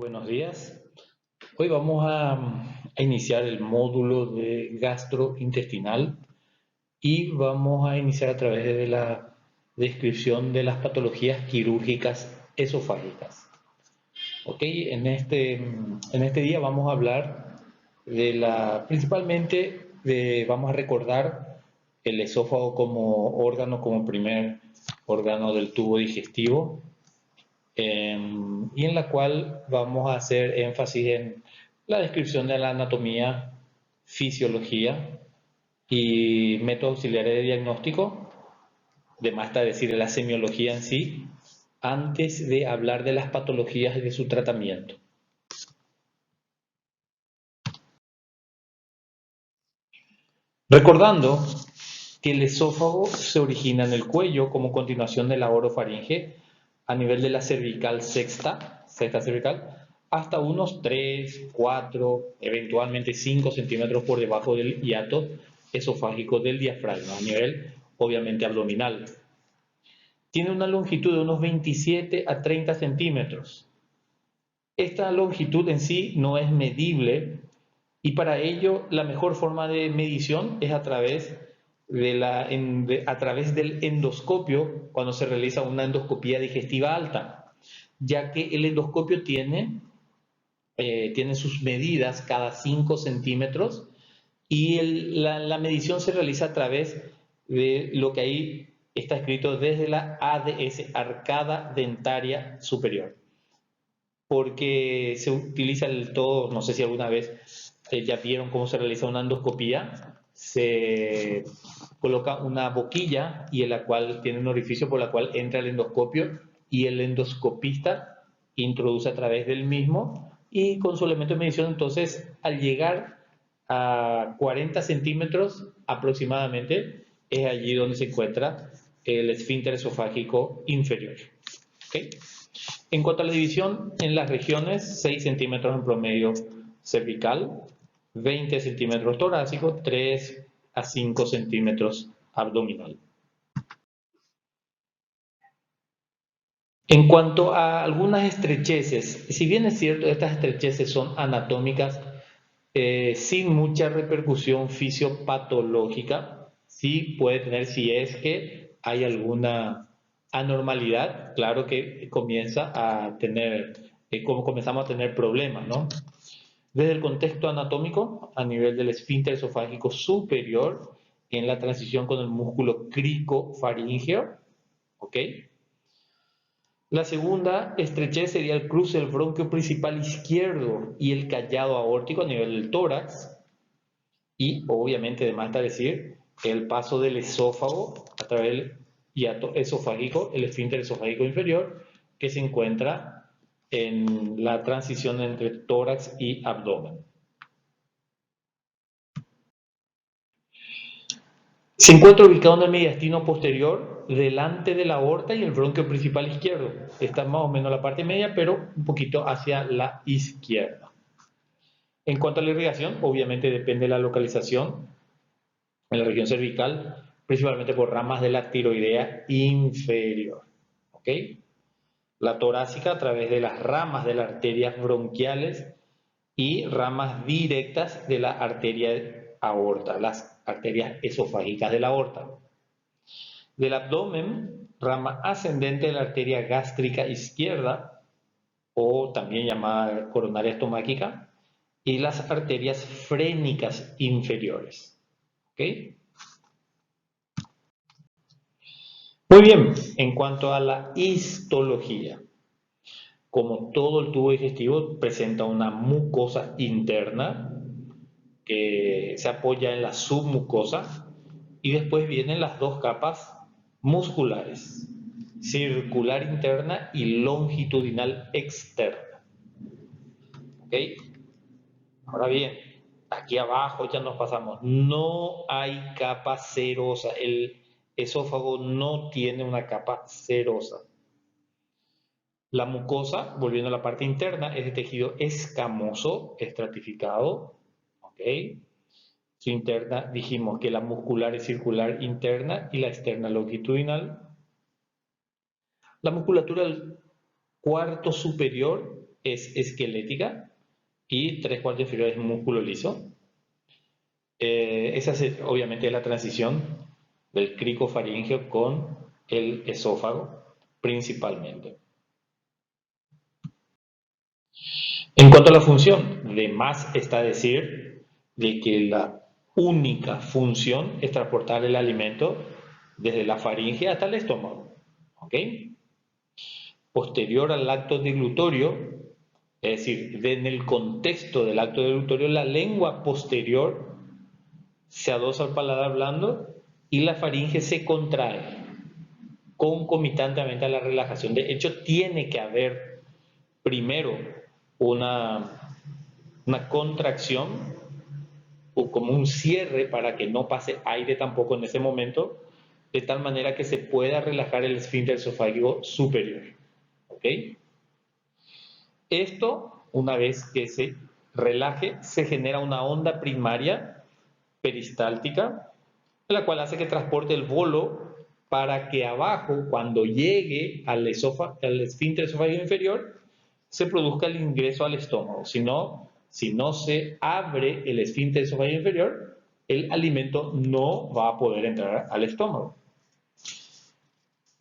Buenos días. Hoy vamos a iniciar el módulo de gastrointestinal y vamos a iniciar a través de la descripción de las patologías quirúrgicas esofágicas. Ok, en este día vamos a hablar vamos a recordar el esófago como órgano, como primer órgano del tubo digestivo, y en la cual vamos a hacer énfasis en la descripción de la anatomía, fisiología y métodos auxiliares de diagnóstico, de más está decir la semiología en sí, antes de hablar de las patologías y de su tratamiento. Recordando que el esófago se origina en el cuello como continuación de la orofaringe a nivel de la cervical sexta cervical, hasta unos 3, 4, eventualmente 5 centímetros por debajo del hiato esofágico del diafragma, a nivel obviamente abdominal. Tiene una longitud de unos 27 a 30 centímetros. Esta longitud en sí no es medible y para ello la mejor forma de medición es a través del endoscopio, cuando se realiza una endoscopía digestiva alta, ya que el endoscopio tiene sus medidas cada 5 centímetros y la medición se realiza a través de lo que ahí está escrito desde la ADS, arcada dentaria superior, porque se utiliza todo, no sé si alguna vez ya vieron cómo se realiza una endoscopía. Se coloca una boquilla y en la cual tiene un orificio por la cual entra el endoscopio y el endoscopista introduce a través del mismo y con su elemento de medición. Entonces, al llegar a 40 centímetros aproximadamente, es allí donde se encuentra el esfínter esofágico inferior. ¿Okay? En cuanto a la división en las regiones, 6 centímetros en promedio cervical, 20 centímetros torácico, 3 a 5 centímetros abdominal. En cuanto a algunas estrecheces, si bien es cierto, estas estrecheces son anatómicas, sin mucha repercusión fisiopatológica, sí puede tener si es que hay alguna anormalidad, claro que comenzamos a tener problemas, ¿no? Desde el contexto anatómico, a nivel del esfínter esofágico superior, en la transición con el músculo cricofaríngeo, ¿ok? La segunda estrechez sería el cruce del bronquio principal izquierdo y el callado aórtico a nivel del tórax. Y obviamente, además de decir, el paso del esófago a través del hiato esofágico, el esfínter esofágico inferior, que se encuentra en la transición entre tórax y abdomen. Se encuentra ubicado en el mediastino posterior, delante de la aorta y el bronquio principal izquierdo. Está más o menos la parte media, pero un poquito hacia la izquierda. En cuanto a la irrigación, obviamente depende de la localización. En la región cervical, principalmente por ramas de la tiroidea inferior. ¿Ok? La torácica a través de las ramas de las arterias bronquiales y ramas directas de la arteria aorta, las arterias esofágicas de la aorta. Del abdomen, rama ascendente de la arteria gástrica izquierda, o también llamada coronaria estomáquica, y las arterias frénicas inferiores. ¿Ok? Muy bien, en cuanto a la histología, como todo el tubo digestivo presenta una mucosa interna que se apoya en la submucosa y después vienen las dos capas musculares, circular interna y longitudinal externa. ¿Ok? Ahora bien, aquí abajo ya nos pasamos, no hay capa serosa, el esófago no tiene una capa serosa. La mucosa, volviendo a la parte interna, es de tejido escamoso, estratificado. ¿Ok? Su interna, dijimos que la muscular es circular interna y la externa longitudinal. La musculatura del cuarto superior es esquelética y 3/4 inferior es músculo liso. Esa es obviamente la transición del cricofaringeo con el esófago principalmente. En cuanto a la función, de más está decir de que la única función es transportar el alimento desde la faringe hasta el estómago. ¿Ok? Posterior al acto deglutorio, es decir, en el contexto del acto deglutorio, la lengua posterior se adosa al paladar blando y la faringe se contrae concomitantemente a la relajación. De hecho, tiene que haber primero una contracción o como un cierre para que no pase aire tampoco en ese momento, de tal manera que se pueda relajar el esfínter esofágico superior. ¿Ok? Esto, una vez que se relaje, se genera una onda primaria peristáltica, la cual hace que transporte el bolo para que abajo, cuando llegue al esfínter esofágico inferior, se produzca el ingreso al estómago. Si no se abre el esfínter esofágico inferior, el alimento no va a poder entrar al estómago.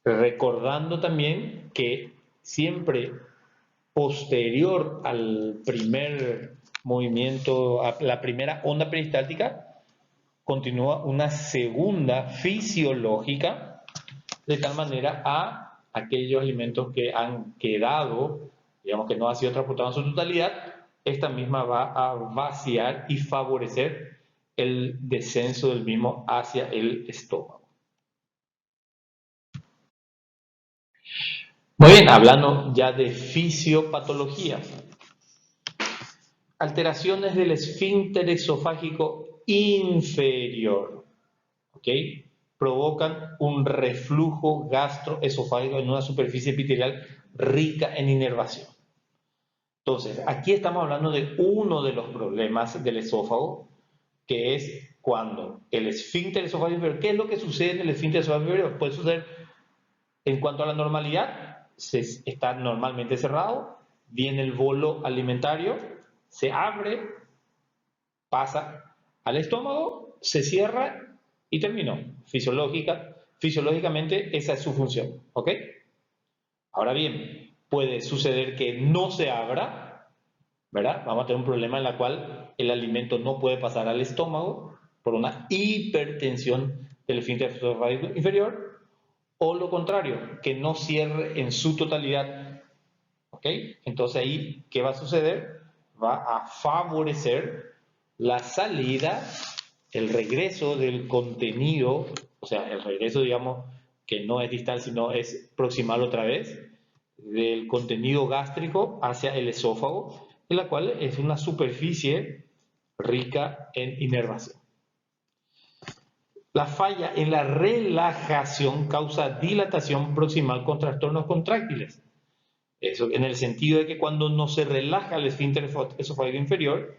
Recordando también que siempre posterior al primer movimiento, a la primera onda peristáltica, continúa una segunda fisiológica, de tal manera a aquellos alimentos que han quedado, digamos que no ha sido transportado en su totalidad, esta misma va a vaciar y favorecer el descenso del mismo hacia el estómago. Muy bien, hablando ya de fisiopatología. Alteraciones del esfínter esofágico inferior, ¿ok? Provocan un reflujo gastroesofágico en una superficie epitelial rica en inervación. Entonces, aquí estamos hablando de uno de los problemas del esófago, que es cuando el esfínter esofágico inferior, ¿qué es lo que sucede en el esfínter esofágico inferior? Puede suceder en cuanto a la normalidad, está normalmente cerrado, viene el bolo alimentario, se abre, pasa al estómago, se cierra y terminó. Fisiológicamente esa es su función, ¿ok? Ahora bien, puede suceder que no se abra, ¿verdad? Vamos a tener un problema en el cual el alimento no puede pasar al estómago por una hipertensión del esfínter esofágico inferior, o lo contrario, que no cierre en su totalidad, ¿ok? Entonces ahí, ¿qué va a suceder? Va a favorecer la salida, el regreso del contenido, o sea, el regreso, digamos, que no es distal, sino es proximal otra vez, del contenido gástrico hacia el esófago, en la cual es una superficie rica en inervación. La falla en la relajación causa dilatación proximal con trastornos contráctiles. Eso en el sentido de que cuando no se relaja el esfínter esofágico inferior,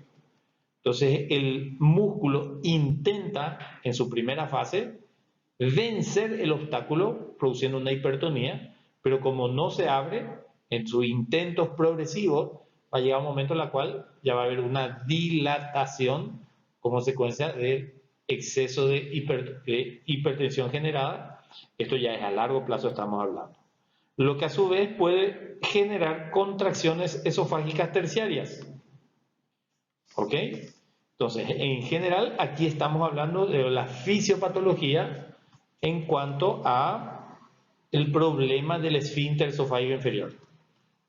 entonces el músculo intenta en su primera fase vencer el obstáculo produciendo una hipertonía, pero como no se abre, en sus intentos progresivos va a llegar un momento en el cual ya va a haber una dilatación como consecuencia del exceso de hipertensión generada. Esto ya es a largo plazo, estamos hablando. Lo que a su vez puede generar contracciones esofágicas terciarias. ¿Ok? Entonces, en general, aquí estamos hablando de la fisiopatología en cuanto a el problema del esfínter esofágico inferior.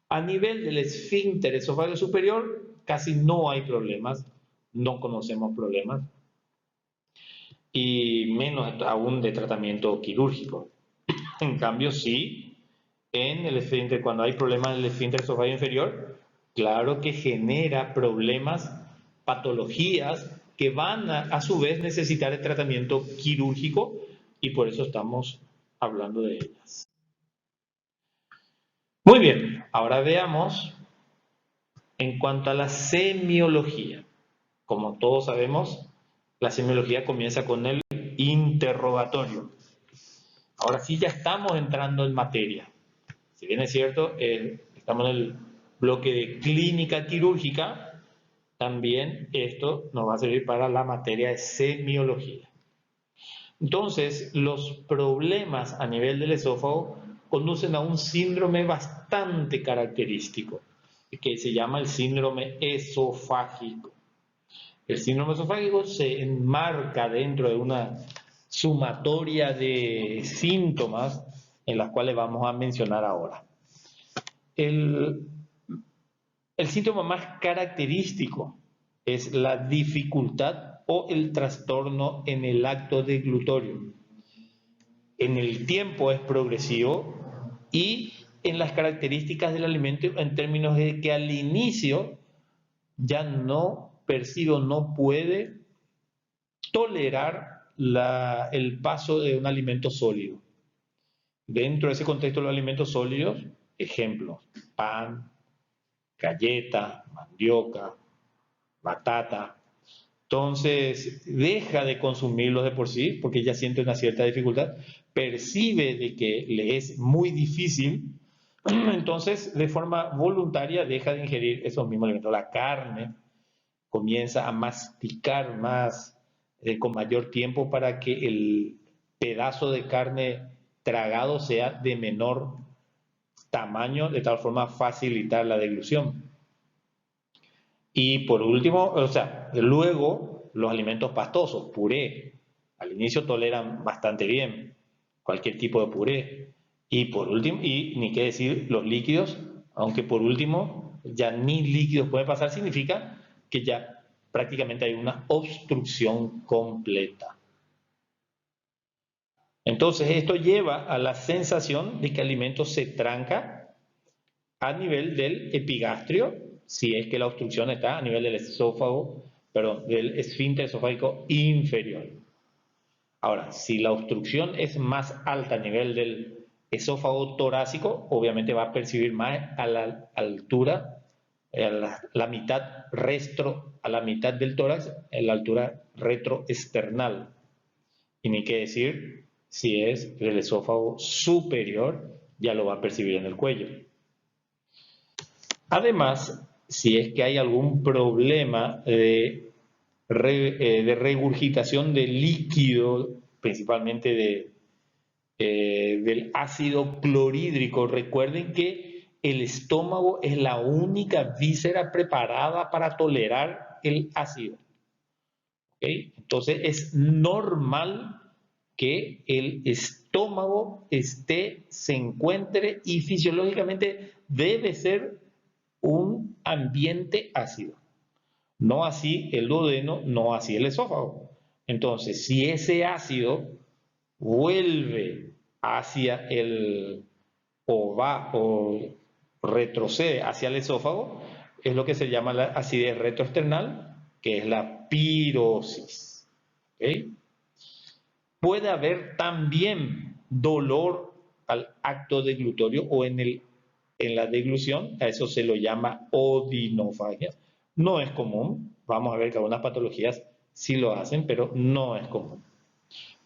A nivel del esfínter esofágico superior, casi no hay problemas, no conocemos problemas, y menos aún de tratamiento quirúrgico. En cambio, sí, en el esfínter, cuando hay problemas en el esfínter esofágico inferior, claro que genera problemas, patologías que van a su vez necesitar el tratamiento quirúrgico, y por eso estamos hablando de ellas. Muy bien, ahora veamos en cuanto a la semiología. Como todos sabemos, la semiología comienza con el interrogatorio. Ahora sí ya estamos entrando en materia. Si bien es cierto, estamos en el bloque de clínica quirúrgica, también esto nos va a servir para la materia de semiología. Entonces, los problemas a nivel del esófago conducen a un síndrome bastante característico, que se llama el síndrome esofágico. El síndrome esofágico se enmarca dentro de una sumatoria de síntomas en las cuales vamos a mencionar ahora. El síntoma más característico es la dificultad o el trastorno en el acto deglutorio. En el tiempo es progresivo y en las características del alimento en términos de que al inicio ya no percibe o no puede tolerar el paso de un alimento sólido. Dentro de ese contexto de los alimentos sólidos, ejemplos, pan, galleta, mandioca, batata. Entonces deja de consumirlos de por sí porque ya siente una cierta dificultad, percibe de que le es muy difícil, entonces de forma voluntaria deja de ingerir esos mismos alimentos. La carne comienza a masticar más, con mayor tiempo para que el pedazo de carne tragado sea de menor tamaño, de tal forma facilitar la deglución. Y por último, o sea, luego los alimentos pastosos, puré, al inicio toleran bastante bien cualquier tipo de puré. Y por último, y ni qué decir los líquidos, aunque por último ya ni líquidos pueden pasar, significa que ya prácticamente hay una obstrucción completa. Entonces esto lleva a la sensación de que el alimento se tranca a nivel del epigastrio, si es que la obstrucción está a nivel del esófago, perdón, del esfínter esofágico inferior. Ahora, si la obstrucción es más alta a nivel del esófago torácico, obviamente va a percibir más a la altura, a la mitad a la mitad del tórax, en la altura retroesternal. Y ni qué decir, si es el esófago superior, ya lo va a percibir en el cuello. Además, si es que hay algún problema de regurgitación de líquido, principalmente del ácido clorhídrico, recuerden que el estómago es la única víscera preparada para tolerar el ácido. ¿Okay? Entonces es normal que el estómago se encuentre y fisiológicamente debe ser un ambiente ácido. No así el duodeno, no así el esófago. Entonces, si ese ácido vuelve hacia o retrocede hacia el esófago, es lo que se llama la acidez retroesternal, que es la pirosis. ¿Okay? Puede haber también dolor al acto deglutorio o en la deglución, a eso se lo llama odinofagia. No es común, vamos a ver que algunas patologías sí lo hacen, pero no es común.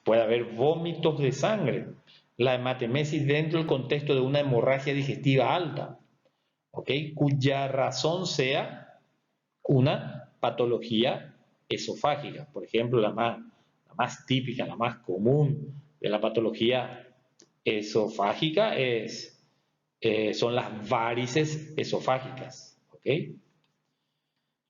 Puede haber vómitos de sangre, la hematemesis dentro del contexto de una hemorragia digestiva alta, ¿okay? Cuya razón sea una patología esofágica. Por ejemplo, la más típica, la más común de la patología esofágica son las varices esofágicas. ¿Okay?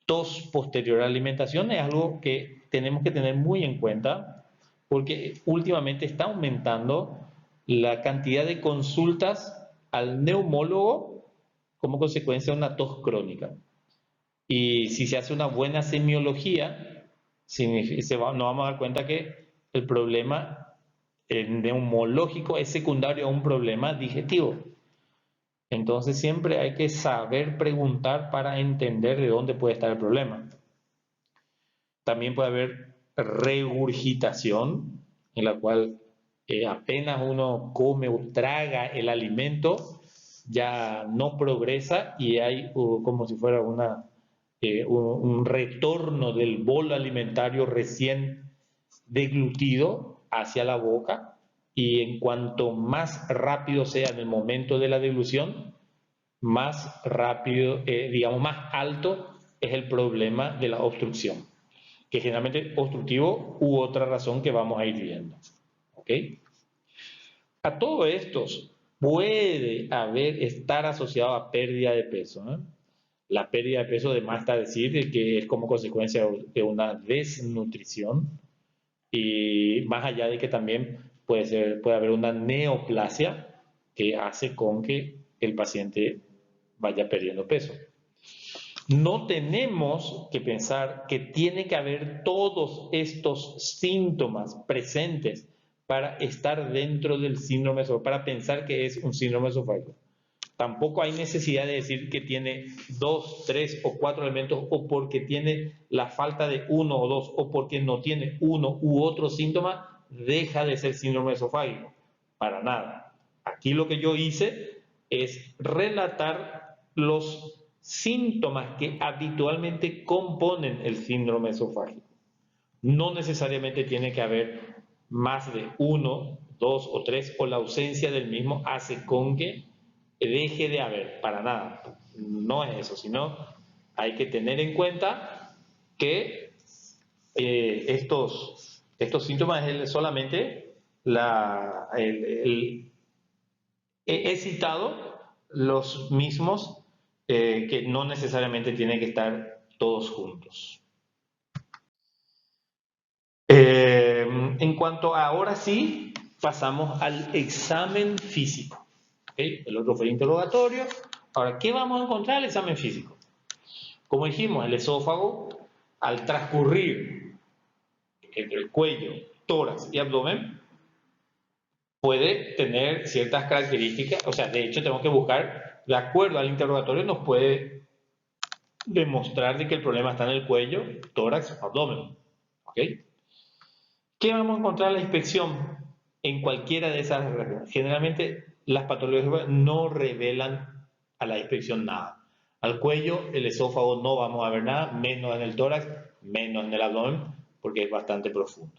Tos posterior a la alimentación es algo que tenemos que tener muy en cuenta porque últimamente está aumentando la cantidad de consultas al neumólogo como consecuencia de una tos crónica. Y si se hace una buena semiología, nos vamos a dar cuenta que el problema neumológico es secundario a un problema digestivo. Entonces siempre hay que saber preguntar para entender de dónde puede estar el problema. También puede haber regurgitación, en la cual apenas uno come o traga el alimento, ya no progresa y hay como si fuera un retorno del bolo alimentario recién deglutido hacia la boca, y en cuanto más rápido sea en el momento de la deglución, más rápido, digamos, más alto es el problema de la obstrucción, que generalmente obstructivo u otra razón que vamos a ir viendo. ¿Ok? A todo esto puede estar asociado a pérdida de peso, ¿eh? La pérdida de peso, además, está decir que es como consecuencia de una desnutrición, y más allá de que también puede haber una neoplasia que hace con que el paciente vaya perdiendo peso. No tenemos que pensar que tiene que haber todos estos síntomas presentes para estar dentro del síndrome esofágico, para pensar que es un síndrome esofágico. Tampoco hay necesidad de decir que tiene 2, 3 o 4 elementos, o porque tiene la falta de uno o dos, o porque no tiene uno u otro síntoma, deja de ser síndrome esofágico. Para nada. Aquí lo que yo hice es relatar los síntomas que habitualmente componen el síndrome esofágico. No necesariamente tiene que haber más de uno, dos o tres, o la ausencia del mismo hace con que deje de haber, para nada. No es eso, sino hay que tener en cuenta que estos síntomas es solamente he citado los mismos, que no necesariamente tienen que estar todos juntos. En cuanto a ahora sí, pasamos al examen físico. ¿Okay? El otro fue el interrogatorio. Ahora, ¿qué vamos a encontrar en el examen físico? Como dijimos, el esófago, al transcurrir entre el cuello, tórax y abdomen, puede tener ciertas características. O sea, de hecho, tenemos que buscar, de acuerdo al interrogatorio, nos puede demostrar de que el problema está en el cuello, tórax o abdomen. ¿Ok? ¿Qué vamos a encontrar en la inspección? En cualquiera de esas regiones. Generalmente las patologías no revelan a la inspección nada. Al cuello, el esófago, no vamos a ver nada, menos en el tórax, menos en el abdomen, porque es bastante profundo.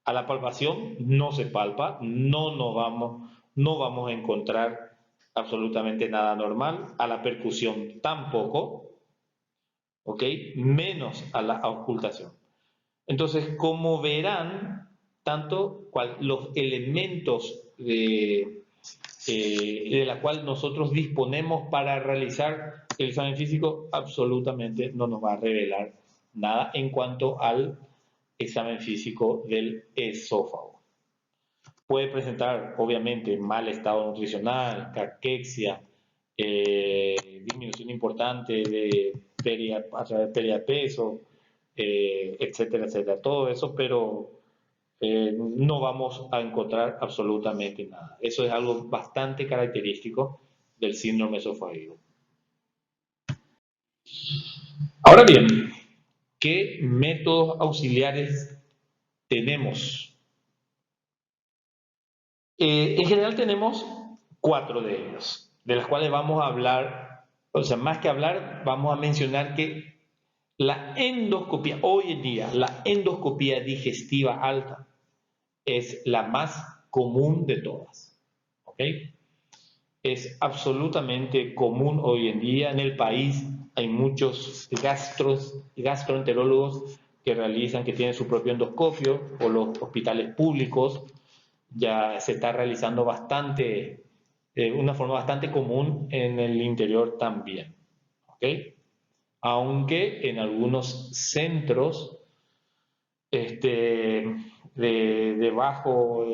A la palpación no se palpa, no vamos a encontrar absolutamente nada normal. A la percusión tampoco, ¿ok? Menos a la auscultación. Entonces, como verán, tanto los elementos de la cual nosotros disponemos para realizar el examen físico, absolutamente no nos va a revelar nada en cuanto al examen físico del esófago. Puede presentar, obviamente, mal estado nutricional, caquexia, disminución importante de a través de pérdida de peso, etcétera, etcétera, todo eso, pero no vamos a encontrar absolutamente nada. Eso es algo bastante característico del síndrome esofágico. Ahora bien, ¿qué métodos auxiliares tenemos? En general tenemos 4 de ellos, de las cuales vamos a hablar, o sea, más que hablar, vamos a mencionar que la endoscopía, hoy en día, la endoscopía digestiva alta es la más común de todas. ¿Ok? Es absolutamente común hoy en día en el país. Hay muchos gastroenterólogos que tienen su propio endoscopio, o los hospitales públicos ya se está realizando bastante, de una forma bastante común en el interior también. ¿Ok? Aunque en algunos centros de bajo,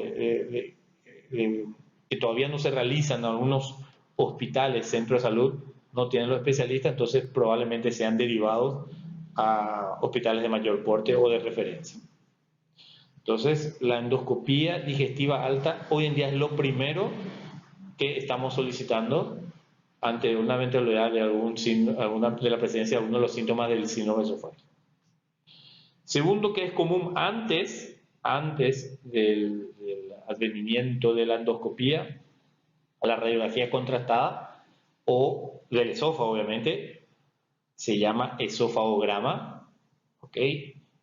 que todavía no se realizan, algunos hospitales, centros de salud, no tienen los especialistas, entonces probablemente sean derivados a hospitales de mayor porte o de referencia. Entonces, la endoscopía digestiva alta hoy en día es lo primero que estamos solicitando ante una eventualidad de de la presencia de alguno de los síntomas del síndrome esofágico. Segundo, que es común antes del advenimiento de la endoscopía, a la radiografía contrastada o del esófago, obviamente, se llama esofagograma, ¿ok?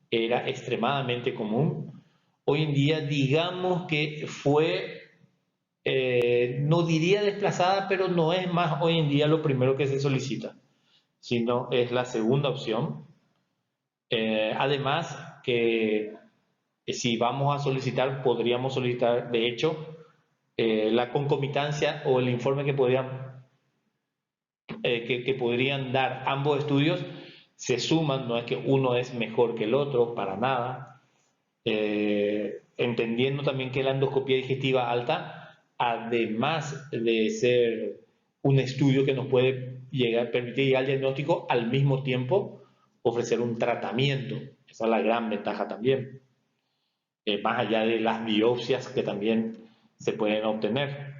Era extremadamente común. Hoy en día, digamos que fue no diría desplazada, pero no es más hoy en día lo primero que se solicita, sino es la segunda opción. Además que si vamos a solicitar, podríamos solicitar, de hecho, la concomitancia o el informe que podrían dar ambos estudios se suman, no es que uno es mejor que el otro, para nada. Entendiendo también que la endoscopia digestiva alta, además de ser un estudio que nos puede permitir llegar al diagnóstico, al mismo tiempo ofrecer un tratamiento. Esa es la gran ventaja también, más allá de las biopsias que también se pueden obtener.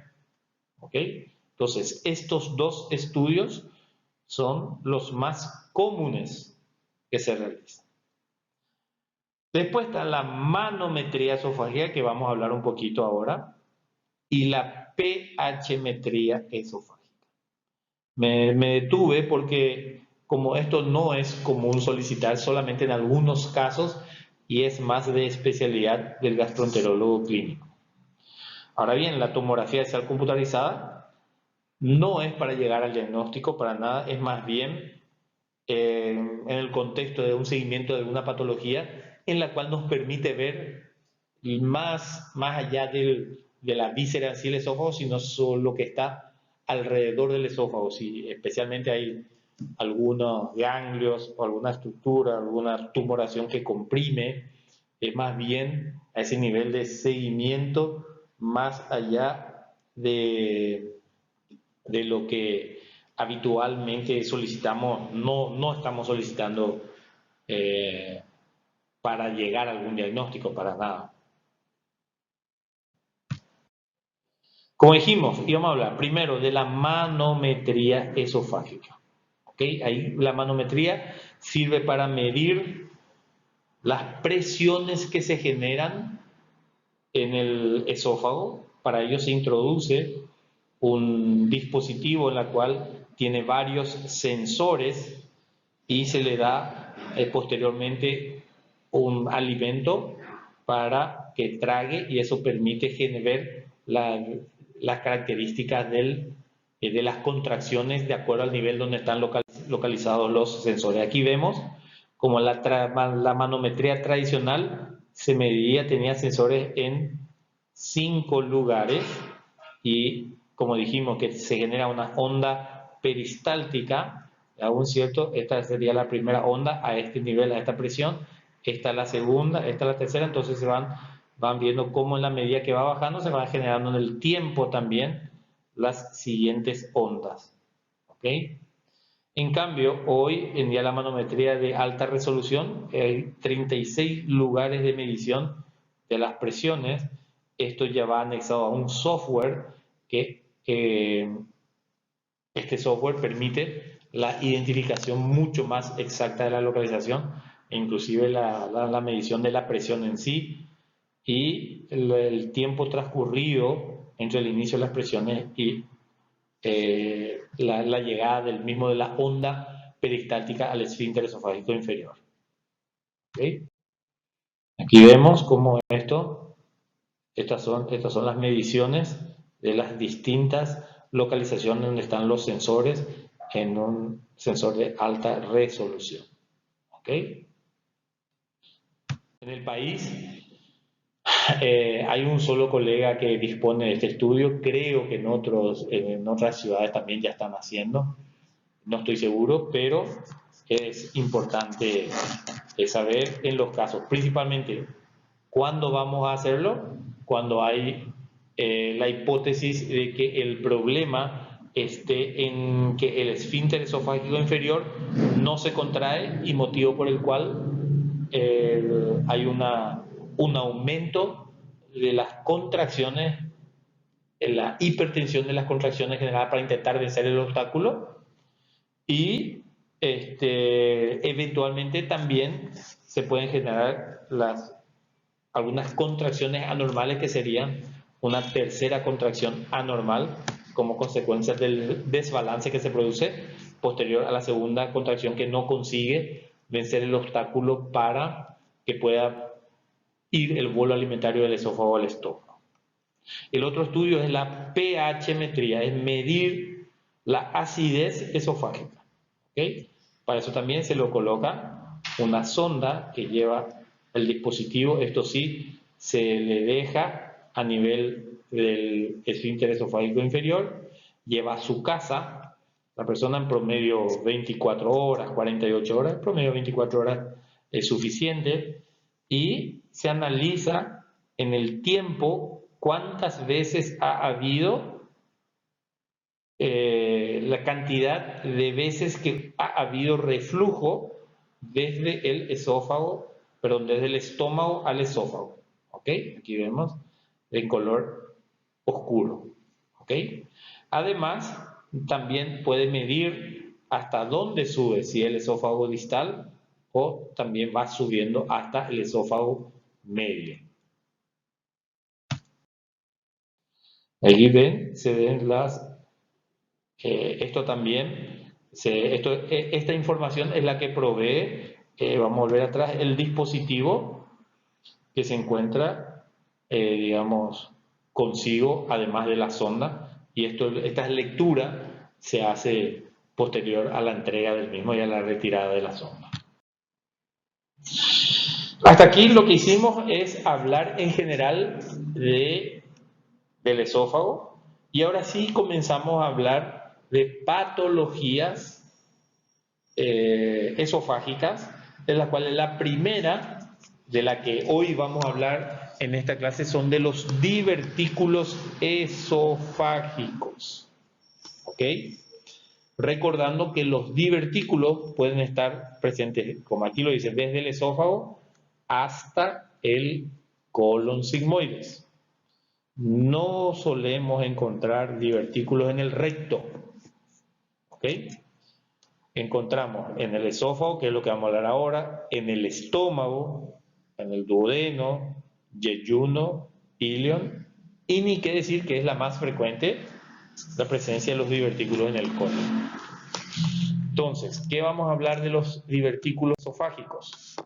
¿Ok? Entonces, estos dos estudios son los más comunes que se realizan. Después está la manometría esofágica, que vamos a hablar un poquito ahora, y la pH-metría esofágica. Me detuve porque como esto no es común solicitar solamente en algunos casos y es más de especialidad del gastroenterólogo clínico. Ahora bien, la tomografía axial computarizada no es para llegar al diagnóstico, para nada, es más bien en el contexto de un seguimiento de una patología en la cual nos permite ver más allá de la víscera en sí, el esófago, sino solo lo que está alrededor del esófago. Si especialmente hay algunos ganglios o alguna estructura, alguna tumoración que comprime, es más bien a ese nivel de seguimiento más allá de lo que habitualmente solicitamos, no estamos solicitando eh, para llegar a algún diagnóstico, para nada. Como dijimos, íbamos a hablar primero de la manometría esofágica. ¿Okay? Ahí la manometría sirve para medir las presiones que se generan en el esófago. Para ello se introduce un dispositivo en el cual tiene varios sensores y se le da posteriormente un alimento para que trague y eso permite ver las características de las contracciones de acuerdo al nivel donde están localizados los sensores. Aquí vemos como la manometría tradicional tenía sensores en 5 lugares y como dijimos que se genera una onda peristáltica, aún cierto, esta sería la primera onda a este nivel, a esta presión, esta es la segunda, esta es la tercera, entonces van viendo cómo en la medida que va bajando se van generando en el tiempo también las siguientes ondas. ¿Ok? En cambio, hoy en día la manometría de alta resolución, hay 36 lugares de medición de las presiones. Esto ya va anexado a un software que este software permite la identificación mucho más exacta de la localización, e inclusive la medición de la presión en sí y el tiempo transcurrido entre el inicio de las presiones y la llegada de la onda peristáltica al esfínter esofágico inferior. ¿Okay? Aquí vemos cómo estas son las mediciones de las distintas localizaciones donde están los sensores en un sensor de alta resolución. ¿Okay? En el país hay un solo colega que dispone de este estudio, creo que en otras ciudades también ya están haciendo, no estoy seguro, pero es importante saber en los casos, principalmente cuándo vamos a hacerlo, cuando hay la hipótesis de que el problema esté en que el esfínter esofágico inferior no se contrae y motivo por el cual hay un aumento de las contracciones, la hipertensión de las contracciones generadas para intentar vencer el obstáculo y eventualmente también se pueden generar algunas contracciones anormales que serían una tercera contracción anormal como consecuencia del desbalance que se produce posterior a la segunda contracción que no consigue vencer el obstáculo para que pueda ir el bolo alimentario del esófago al estómago. El otro estudio es la pH-metría, es medir la acidez esofágica. ¿Okay? Para eso también se lo coloca una sonda que lleva el dispositivo. Esto sí, se le deja a nivel del esfínter esofágico inferior, lleva a su casa. La persona en promedio 24 horas, 48 horas, en promedio 24 horas es suficiente, y se analiza en el tiempo cuántas veces ha habido, la cantidad de veces que ha habido reflujo desde el esófago, perdón, desde el estómago al esófago. ¿Ok? Aquí vemos en color oscuro. ¿Ok? Además, también puede medir hasta dónde sube, si el esófago distal o también va subiendo hasta el esófago medio. Allí ven, se ven esto también, esta información es la que provee, vamos a volver atrás, el dispositivo que se encuentra, digamos, consigo, además de la sonda, y esta lectura se hace posterior a la entrega del mismo y a la retirada de la sonda. Hasta aquí lo que hicimos es hablar en general del esófago, y ahora sí comenzamos a hablar de patologías esofágicas, de las cuales la primera de la que hoy vamos a hablar en esta clase son de los divertículos esofágicos. ¿Ok? Recordando que los divertículos pueden estar presentes, como aquí lo dice, desde el esófago hasta el colon sigmoides. No solemos encontrar divertículos en el recto. ¿Ok? Encontramos en el esófago, que es lo que vamos a hablar ahora, en el estómago, en el duodeno, yeyuno, ilion, y ni qué decir que es la más frecuente, la presencia de los divertículos en el colon. Entonces, ¿qué vamos a hablar de los divertículos esofágicos?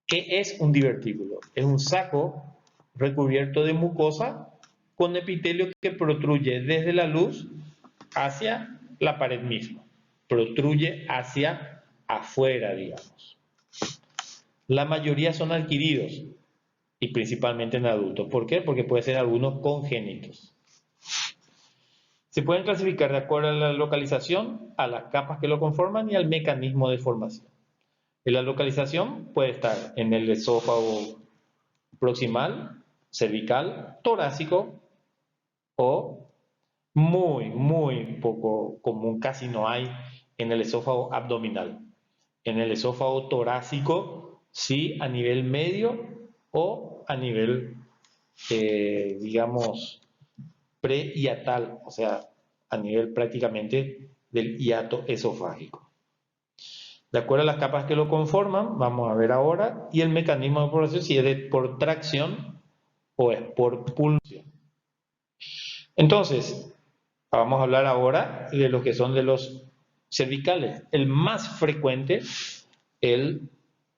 ¿Qué es un divertículo? Es un saco recubierto de mucosa con epitelio que protruye desde la luz hacia la pared misma. Protruye hacia afuera, digamos. La mayoría son adquiridos y principalmente en adultos. ¿Por qué? Porque pueden ser algunos congénitos. Se pueden clasificar de acuerdo a la localización, a las capas que lo conforman y al mecanismo de formación. En la localización puede estar en el esófago proximal, cervical, torácico o muy poco común, casi no hay, en el esófago abdominal. En el esófago torácico, sí, a nivel medio o a nivel, digamos, prehiatal, o sea, a nivel prácticamente del hiato esofágico. De acuerdo a las capas que lo conforman, vamos a ver ahora, y el mecanismo de formación, si es por tracción o es por pulsión. Entonces, vamos a hablar ahora de lo que son de los cervicales. El más frecuente, el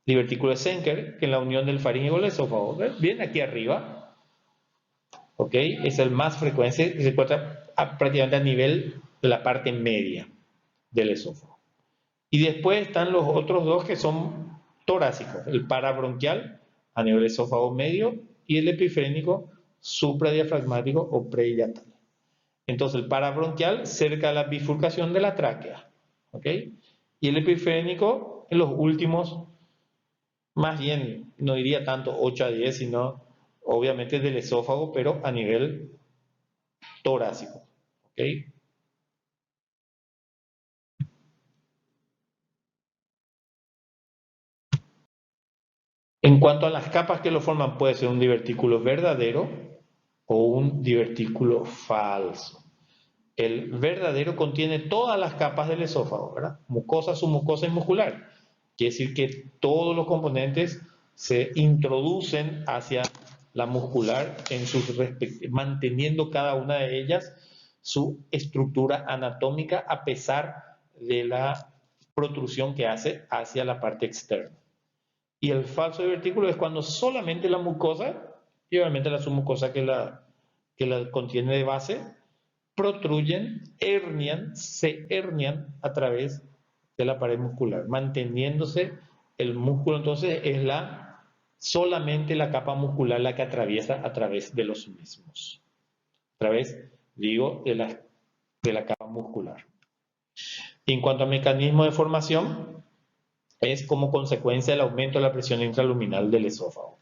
divertículo de Zenker, que es la unión del faríngeo con el esófago. Bien aquí arriba, ¿ok? Es el más frecuente, se encuentra prácticamente a nivel de la parte media del esófago. Y después están los otros dos que son torácicos, el parabronquial a nivel esófago medio y el epifrénico supradiafragmático o prehiatal. Entonces el parabronquial cerca de la bifurcación de la tráquea, ¿ok? Y el epifrénico en los últimos, más bien, no diría tanto 8 a 10, sino obviamente del esófago, pero a nivel torácico, ¿ok? En cuanto a las capas que lo forman, puede ser un divertículo verdadero o un divertículo falso. El verdadero contiene todas las capas del esófago, ¿verdad? Mucosa, submucosa y muscular. Quiere decir que todos los componentes se introducen hacia la muscular en sus manteniendo cada una de ellas su estructura anatómica a pesar de la protrusión que hace hacia la parte externa. Y el falso divertículo es cuando solamente la mucosa, y obviamente la submucosa que la que la contiene de base, protruyen, se hernian a través de la pared muscular, manteniéndose el músculo. Entonces es solamente la capa muscular la que atraviesa a través de los mismos. A través, digo, de la capa muscular. En cuanto al mecanismo de formación, es como consecuencia del aumento de la presión intraluminal del esófago.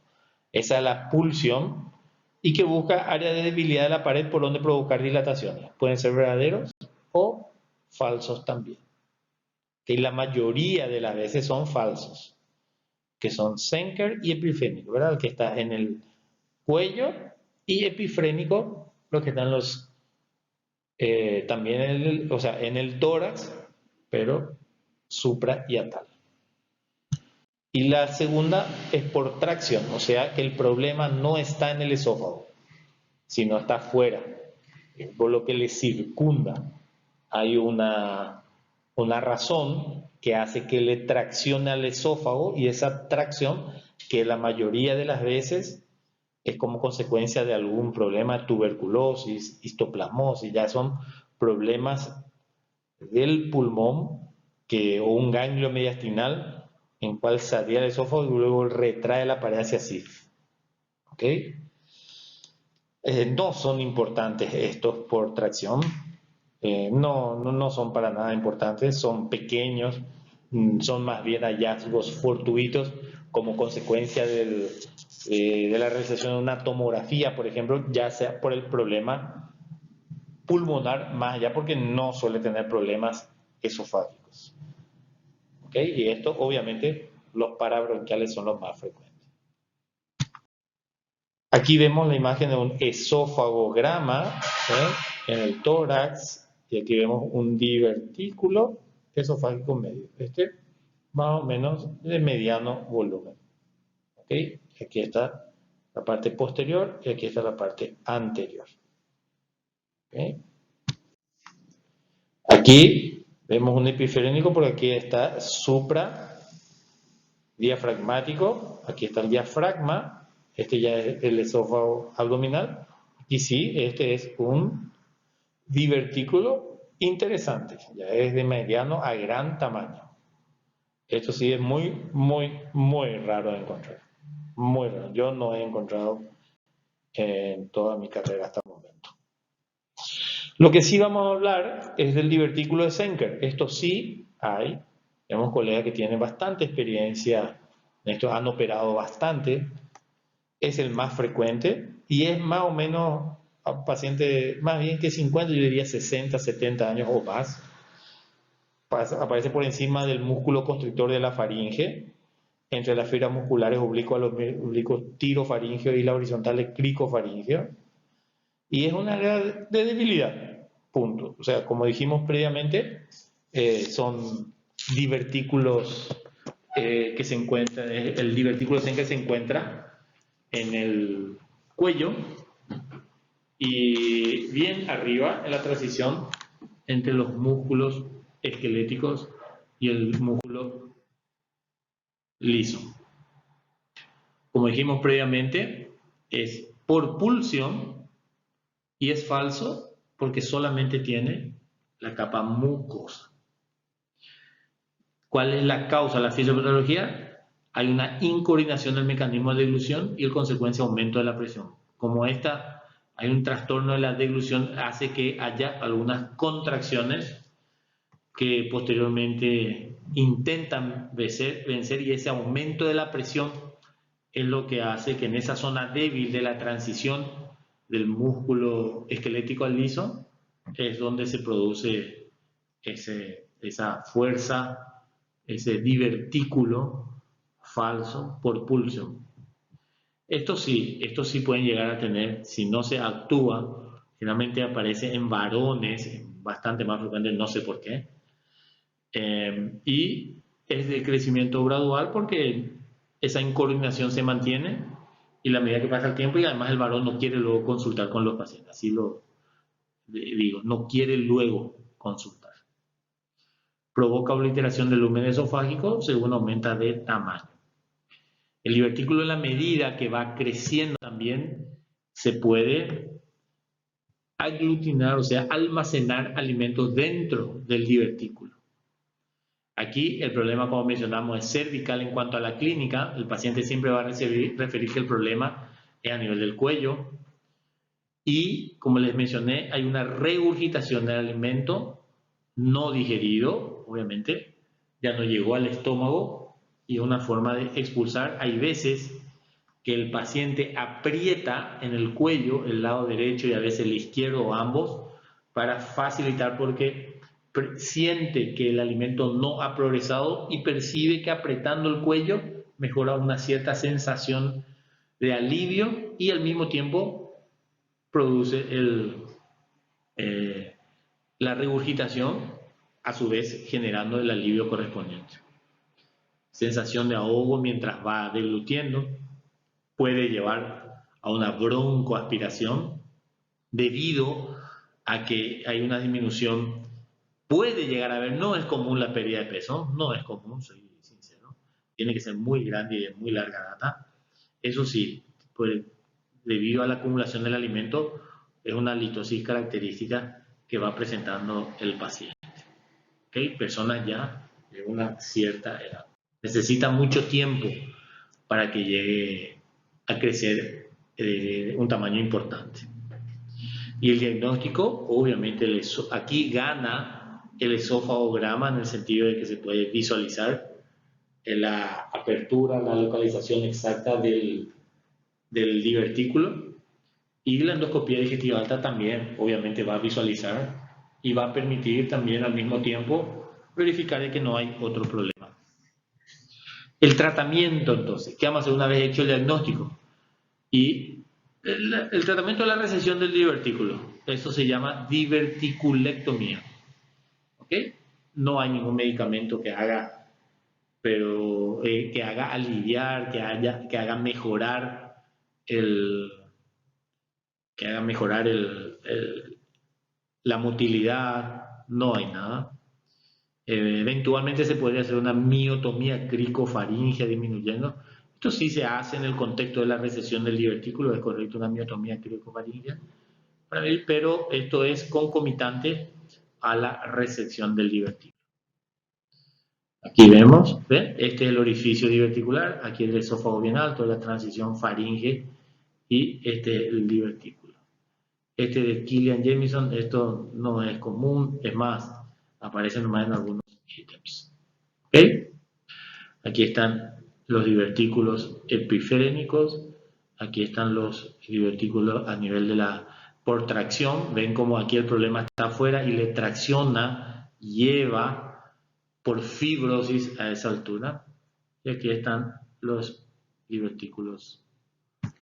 Esa es la pulsión y que busca áreas de debilidad de la pared por donde provocar dilataciones. Pueden ser verdaderos o falsos también. Que la mayoría de las veces son falsos, que son Senker y epifrénico, ¿verdad? El que está en el cuello, y epifrénico, lo que están también en el tórax, pero supra y atal. Y la segunda es por tracción, o sea que el problema no está en el esófago, sino está afuera, por lo que le circunda. Hay una razón que hace que le traccione al esófago, y esa tracción, que la mayoría de las veces es como consecuencia de algún problema de tuberculosis, histoplasmosis, ya son problemas del pulmón o un ganglio mediastinal en cual se adhiere el esófago y luego retrae la pared hacia sí. ¿Ok? No son importantes estos por tracción. No son para nada importantes, son pequeños, son más bien hallazgos fortuitos como consecuencia de la realización de una tomografía, por ejemplo, ya sea por el problema pulmonar, más allá porque no suele tener problemas esofágicos. ¿Okay? Y esto, obviamente, los parabronquiales son los más frecuentes. Aquí vemos la imagen de un esófagograma en el tórax, y aquí vemos un divertículo esofágico medio. Más o menos de mediano volumen. ¿Okay? Aquí está la parte posterior y aquí está la parte anterior. ¿Okay? Aquí vemos un epifrénico porque aquí está supra diafragmático, aquí está el diafragma, este ya es el esófago abdominal, y sí, este es un divertículo interesante, ya es de mediano a gran tamaño. Esto sí es muy, muy, muy raro de encontrar, muy raro. Yo no he encontrado en toda mi carrera hasta el momento. Lo que sí vamos a hablar es del divertículo de Senker. Esto sí hay. Tenemos colegas que tienen bastante experiencia en esto, han operado bastante. Es el más frecuente y es más o menos a pacientes más bien que 50, yo diría 60, 70 años o más. Aparece por encima del músculo constrictor de la faringe, entre las fibras musculares oblicuas, los oblicuos tirofaringeos y la horizontal cricofaringeo. Y es un área de debilidad, punto. O sea, como dijimos previamente, son divertículos que se encuentran, el divertículo que se encuentra en el cuello y bien arriba en la transición entre los músculos esqueléticos y el músculo liso. Como dijimos previamente, es por pulsión y es falso porque solamente tiene la capa mucosa. ¿Cuál es la causa? La fisiopatología. Hay una incoordinación del mecanismo de deglución y el consecuencia aumento de la presión. Como hay un trastorno de la deglución, hace que haya algunas contracciones que posteriormente intentan vencer, y ese aumento de la presión es lo que hace que en esa zona débil de la transición del músculo esquelético al liso es donde se produce esa fuerza, ese divertículo falso por pulsión. Esto sí pueden llegar a tener, si no se actúa, generalmente aparece en varones, bastante más frecuente, no sé por qué, y es de crecimiento gradual porque esa incoordinación se mantiene y la medida que pasa el tiempo, y además el varón no quiere luego consultar con los pacientes, así lo digo, no quiere luego consultar. Provoca obliteración del lumen esofágico según aumenta de tamaño. El divertículo, en la medida que va creciendo también, se puede aglutinar, o sea, almacenar alimentos dentro del divertículo. Aquí el problema, como mencionamos, es cervical. En cuanto a la clínica, el paciente siempre va a referir que el problema es a nivel del cuello. Y, como les mencioné, hay una regurgitación del alimento no digerido, obviamente, ya no llegó al estómago y es una forma de expulsar. Hay veces que el paciente aprieta en el cuello el lado derecho y a veces el izquierdo o ambos para facilitar, porque siente que el alimento no ha progresado y percibe que apretando el cuello mejora una cierta sensación de alivio y al mismo tiempo produce la regurgitación, a su vez generando el alivio correspondiente. Sensación de ahogo mientras va deglutiendo, puede llevar a una broncoaspiración debido a que hay una disminución. Puede llegar a haber, no es común la pérdida de peso, no es común, soy sincero, tiene que ser muy grande y de muy larga data. Eso sí, pues, debido a la acumulación del alimento, es una litosis característica que va presentando el paciente. ¿Okay? Personas ya de una cierta edad. Necesita mucho tiempo para que llegue a crecer un tamaño importante. Y el diagnóstico, obviamente, aquí gana el esofagograma en el sentido de que se puede visualizar la apertura, la localización exacta del divertículo. Y la endoscopía digestiva alta también, obviamente, va a visualizar y va a permitir también al mismo tiempo verificar de que no hay otro problema. El tratamiento, entonces, ¿qué vamos a hacer una vez hecho el diagnóstico? Y el tratamiento de la resección del divertículo, eso se llama diverticulectomía. ¿Ok? No hay ningún medicamento que haga, pero que haga aliviar, que haga mejorar la motilidad, no hay nada. Eventualmente se podría hacer una miotomía cricofaringea disminuyendo. Esto sí se hace en el contexto de la recesión del divertículo, es correcto, una miotomía cricofaringea, pero esto es concomitante a la resección del divertículo. Aquí vemos, ¿ven? Este es el orificio diverticular, aquí el esófago bien alto, la transición faringe y este es el divertículo. Este de Killian-Jamison, esto no es común, es más, aparece nomás en algunos ítems. ¿Okay? Aquí están los divertículos epifrénicos, aquí están los divertículos a nivel de la por tracción. Ven como aquí el problema está afuera y le tracciona, lleva por fibrosis a esa altura. Y aquí están los divertículos